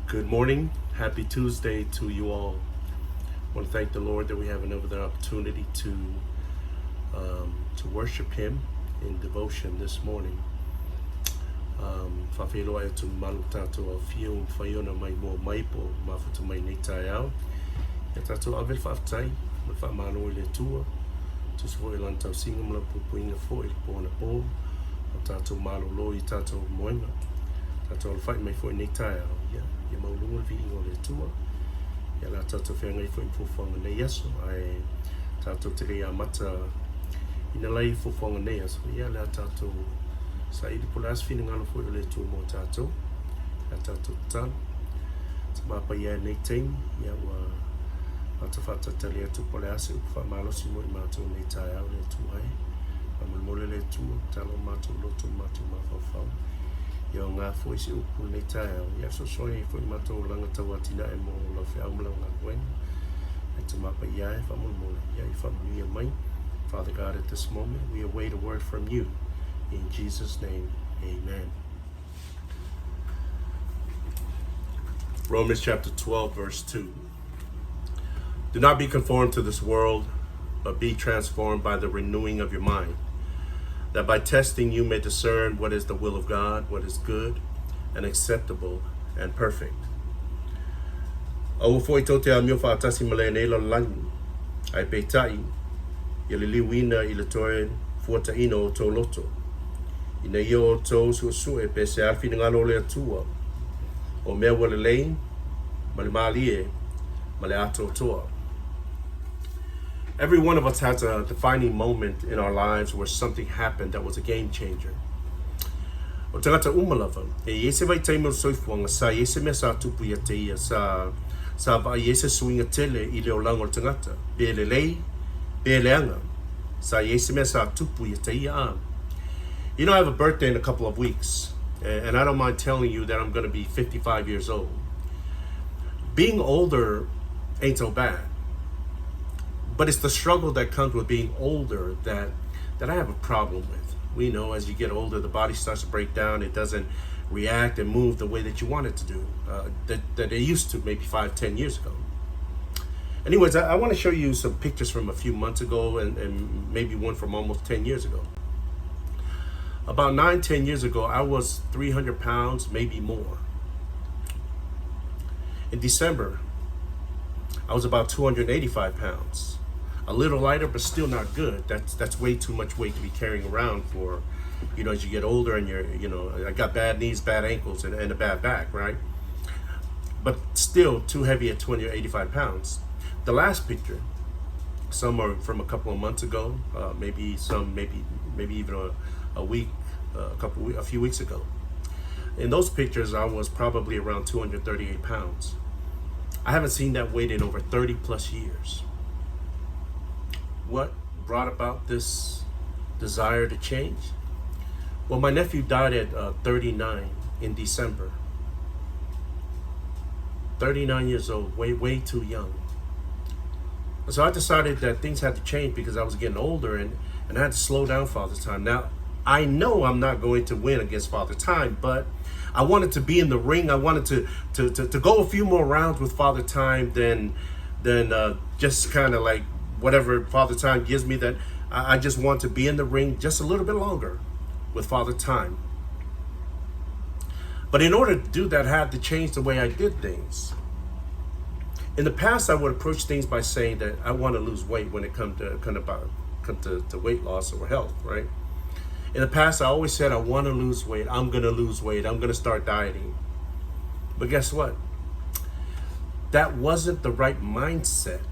Good morning. Happy Tuesday to you all. I want to thank the Lord that we have another opportunity to worship Him in devotion this morning. Whawhelo ai tu malu tātou au whiu whaiona mai mō maipo mafutu mai nei tai au. E tātou awel whaatai, ma whaamano i le tua. Tu se foi lan tau singa mala pupuinga fo i pōna pō. O tātou malo lo i tātou moenga. Tātou al whai mai fo i nei tai au. Ia maulunga vi ingo le tua. Ia la tātou whenga i fo i fuwhanga nei aso. Ai tātou te rea mata ina lai fuwhanga nei aso. Ia la tātou sa ili po las fina ngalo fo i le tua mō tātou. Ia tātou tāna. Ta mapa ia nei teimi. Ia wa ata whatatali atu po le ase upa whamalosi mo i mātou nei tai au le tua ai. Mamulmole le tua. Talo mātou loto mātou mawhawhau. Ia o ngā fwoi se upu nei tai au. Ia so soi fwoi mātou langa tau atina e mō la whiau mula ngā koenga. E te mapa ia e whamulmole. Ia I whamuia mai. Father God, at this moment, we await a word from you. In Jesus' name, amen. Romans chapter 12, verse 2. Do not be conformed to this world, but be transformed by the renewing of your mind, that by testing you may discern what is the will of God, what is good and acceptable and perfect. Au foi tote a mio whaatasi male nei la langi, ai peitai, I le liwina I le toe fuata ino o tō loto. I nei o tō suasue pe se alfi ngalo le atua, o mea wale lei, ma le maalie, ma le ato toa. Every one of us has a defining moment in our lives where something happened that was a game changer. O tangata umalawa, e iese vai taimau soifuanga sa iese mea sa tupu ia te ia sa va iese suinga tele I leo lango o tangata. Pe le lei, pe le anga, sa iese mea sa tupu ia te ia a. You know, I have a birthday in a couple of weeks, and I don't mind telling you that I'm going to be 55 years old. Being older ain't so bad. But it's the struggle that comes with being older that I have a problem with. We know as you get older, the body starts to break down. It doesn't react and move the way that you want it to do, that it used to maybe 5-10 years ago. Anyways, I want to show you some pictures from a few months ago and maybe one from almost 10 years ago. About 9-10 years ago, I was 300 pounds, maybe more. In December, I was about 285 pounds. A little lighter, but still not good. That's way too much weight to be carrying around for, as you get older and I got bad knees, bad ankles, and a bad back, right? But still too heavy at 285 pounds. The last picture, some are from a couple of months ago, maybe even a few weeks ago. In those pictures, I was probably around 238 pounds. I haven't seen that weight in over 30 plus years. What brought about this desire to change? Well, my nephew died at 39 in December. 39 years old, way too young. So I decided that things had to change because I was getting older and I had to slow down Father Time. Now, I know I'm not going to win against Father Time, but I wanted to be in the ring. I wanted to go a few more rounds with Father Time than just kind of like whatever Father Time gives me. That I just want to be in the ring just a little bit longer with Father Time. But in order to do that, I had to change the way I did things. In the past, I would approach things by saying that I want to lose weight when it comes to weight loss or health, right? In the past, I always said, I want to lose weight. I'm going to lose weight. I'm going to start dieting. But guess what? That wasn't the right mindset,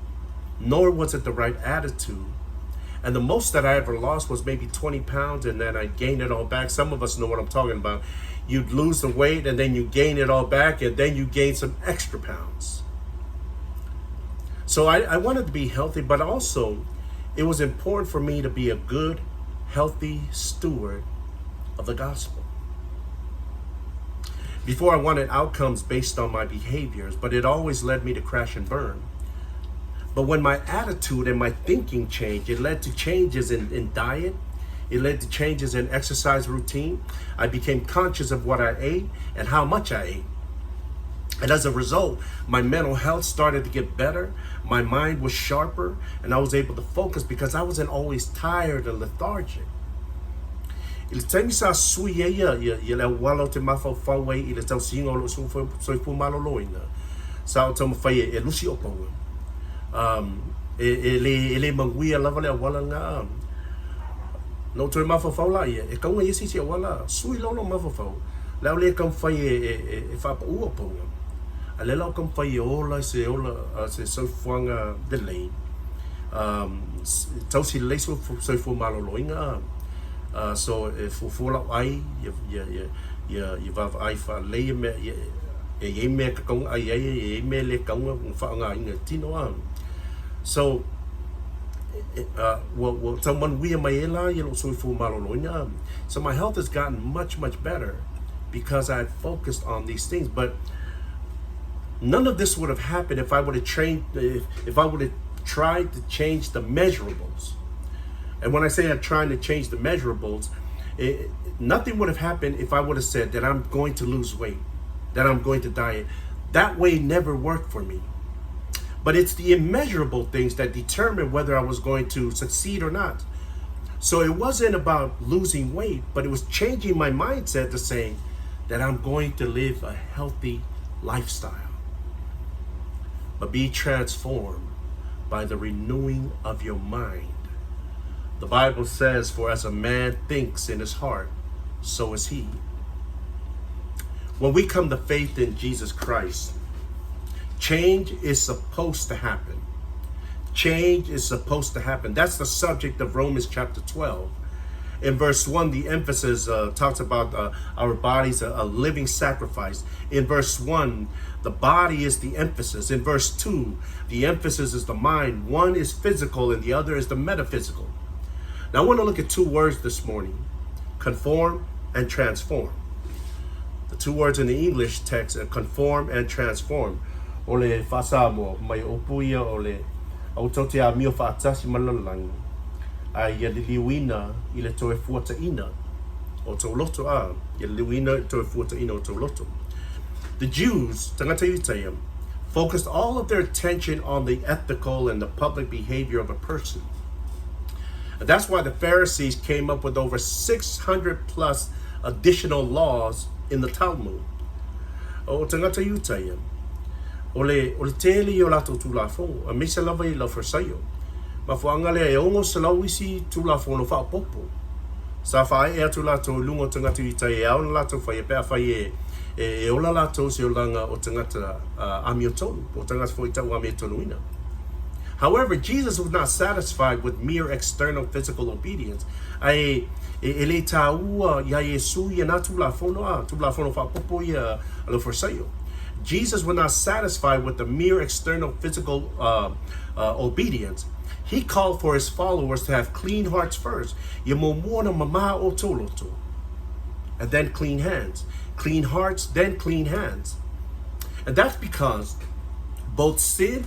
nor was it the right attitude. And the most that I ever lost was maybe 20 pounds, and then I gained it all back. Some of us know what I'm talking about. You'd lose the weight, and then you gain it all back, and then you gain some extra pounds. So I wanted to be healthy, but also it was important for me to be a good, healthy steward of the gospel. Before, I wanted outcomes based on my behaviors, but it always led me to crash and burn. But when my attitude and my thinking changed, it led to changes in diet. It led to changes in exercise routine. I became conscious of what I ate and how much I ate. And as a result, my mental health started to get better. My mind was sharper, and I was able to focus because I wasn't always tired and lethargic. Il temi sa sui ia le walo te mafau i le tau singa o lo soifu maloloina. Sa o tama whai e lusi o paua. Le manguia lava le wala ngā. No toi mafau la ia. E kaunga isi si wala sui lolo mafau. Leo le kam whai e whapa ua paua. A le lau kam whai ola se soifuanga de lei. Tau si le soifu maloloina. So if full ai you va ai fa le me e me ka kong ai e me le kong fa nga inga tino so well someone we my ela you know so fu maloloina. So my health has gotten much better because I focused on these things, but none of this would have happened if I would have trained if I would have tried to change the measurables. And when I say I'm trying to change the measurables, nothing would have happened if I would have said that I'm going to lose weight, that I'm going to diet. That way never worked for me. But it's the immeasurable things that determine whether I was going to succeed or not. So it wasn't about losing weight, but it was changing my mindset to saying that I'm going to live a healthy lifestyle. But be transformed by the renewing of your mind. The Bible says, for as a man thinks in his heart, so is he. When we come to faith in Jesus Christ, change is supposed to happen. Change is supposed to happen. That's the subject of Romans chapter 12. In verse 1, the emphasis talks about our bodies, a living sacrifice. In verse 1, the body is the emphasis. In verse 2, the emphasis is the mind. One is physical and the other is the metaphysical. Now I want to look at two words this morning, conform and transform. The two words in the English text are conform and transform. Ole fasamo mai opuia ole autote a mio fatasi malalang. Ai ya liuina ile toe fuata ina o to loto a ya liuina toe fuata ina o to loto. The Jews, tangata yutayam, focused all of their attention on the ethical and the public behavior of a person. And that's why the Pharisees came up with over 600 plus additional laws in the Talmud. O tangata yutayam. Ole tele yo lato tu Lafo, a misa lava I Lafo sayo. Ma fuanga le e ongo salawisi tu Lafo no fa popo. Sa fa e tu lato lungo tangata yutayam e auna lato fa e pea fa e ola lato se olanga o tangata amiotonu, o tangata fo ita wa amiotonu. However, Jesus was not satisfied with mere external physical obedience. Jesus was not satisfied with the mere external physical obedience. He called for his followers to have clean hearts first, and then clean hands. Clean hearts, then clean hands. And that's because both sin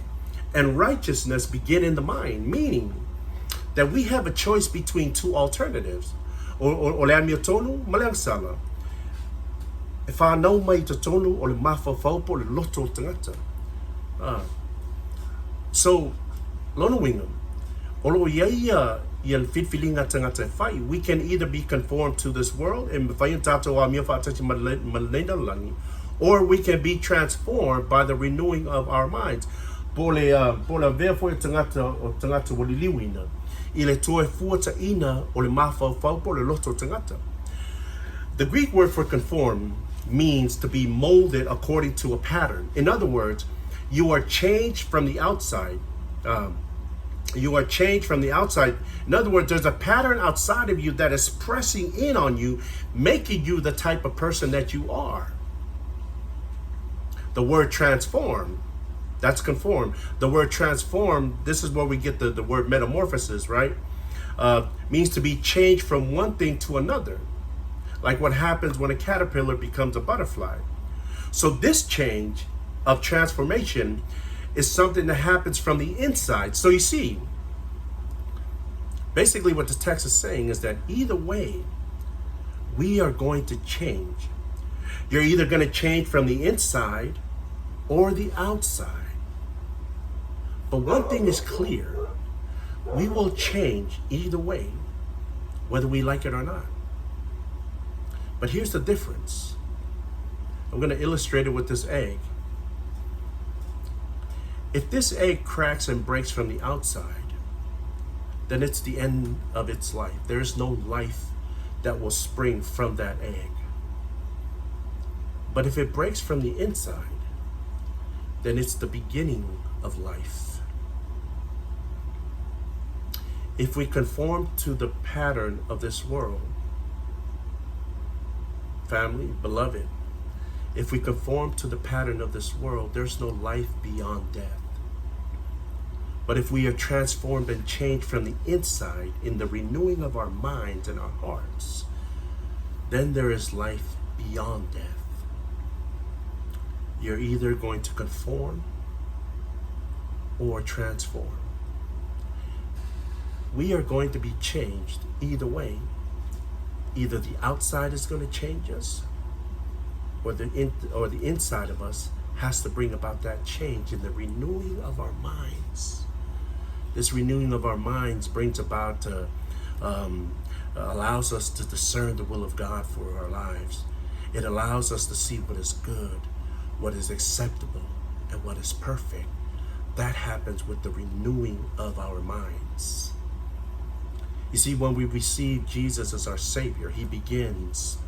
and righteousness begin in the mind, meaning that we have a choice between two alternatives. If I know my tonu or mafa faupo le loto tangata. So, lono wingam. Olo yaya yel fitfilinga tangata fai. We can either be conformed to this world and or we can be transformed by the renewing of our minds. The Greek word for conform means to be molded according to a pattern. In other words, you are changed from the outside. You are changed from the outside. In other words, there's a pattern outside of you that is pressing in on you, making you the type of person that you are. The word transform, that's conform. The word transform, this is where we get the word metamorphosis, right? Means to be changed from one thing to another. Like what happens when a caterpillar becomes a butterfly. So this change of transformation is something that happens from the inside. So you see, basically what the text is saying is that either way, we are going to change. You're either going to change from the inside or the outside. But one thing is clear, we will change either way, whether we like it or not. But here's the difference. I'm going to illustrate it with this egg. If this egg cracks and breaks from the outside, then it's the end of its life. There's no life that will spring from that egg. But if it breaks from the inside, then it's the beginning of life. If we conform to the pattern of this world, family, beloved, if we conform to the pattern of this world, there's no life beyond death. But if we are transformed and changed from the inside in the renewing of our minds and our hearts, then there is life beyond death. You're either going to conform or transform. We are going to be changed either way. Either the outside is going to change us, or the inside of us has to bring about that change in the renewing of our minds. This renewing of our minds brings about, allows us to discern the will of God for our lives. It allows us to see what is good, what is acceptable, and what is perfect. That happens with the renewing of our minds. You see, when we receive Jesus as our Savior, He begins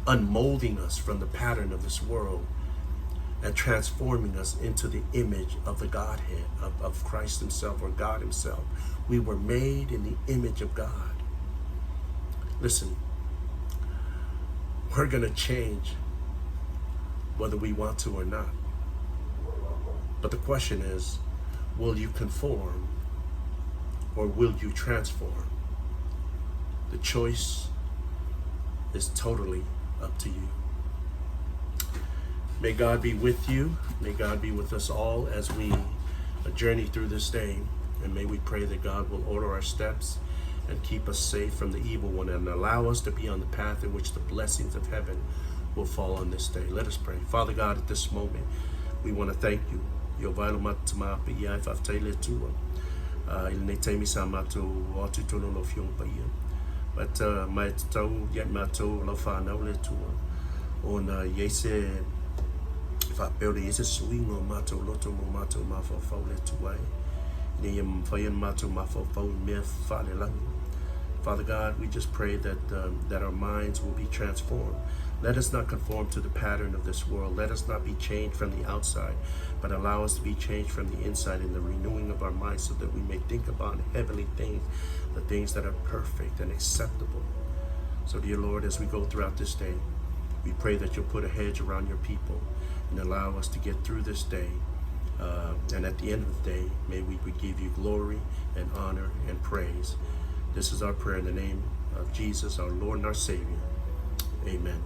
unmolding us from the pattern of this world and transforming us into the image of the Godhead, of Christ Himself, or God Himself. We were made in the image of God. Listen, we're going to change whether we want to or not. But the question is, will you conform or will you transform? The choice is totally up to you. May God be with you. May God be with us all as we journey through this day. And may we pray that God will order our steps and keep us safe from the evil one and allow us to be on the path in which the blessings of heaven will fall on this day. Let us pray. Father God, at this moment, we want to thank you. But my tau yet my toe lofa na le tua on yese fa pele yese swing on mato loto mo mato ma fa fa le tua ni yem fa yen mato ma fa fa me fa le lang. Father God, we just pray that that our minds will be transformed. Let us not conform to the pattern of this world. Let us not be changed from the outside, but allow us to be changed from the inside in the renewing of our minds so that we may think about heavenly things, the things that are perfect and acceptable. So, dear Lord, as we go throughout this day, we pray that you'll put a hedge around your people and allow us to get through this day. And at the end of the day, may we give you glory and honor and praise. This is our prayer in the name of Jesus, our Lord and our Savior. Amen.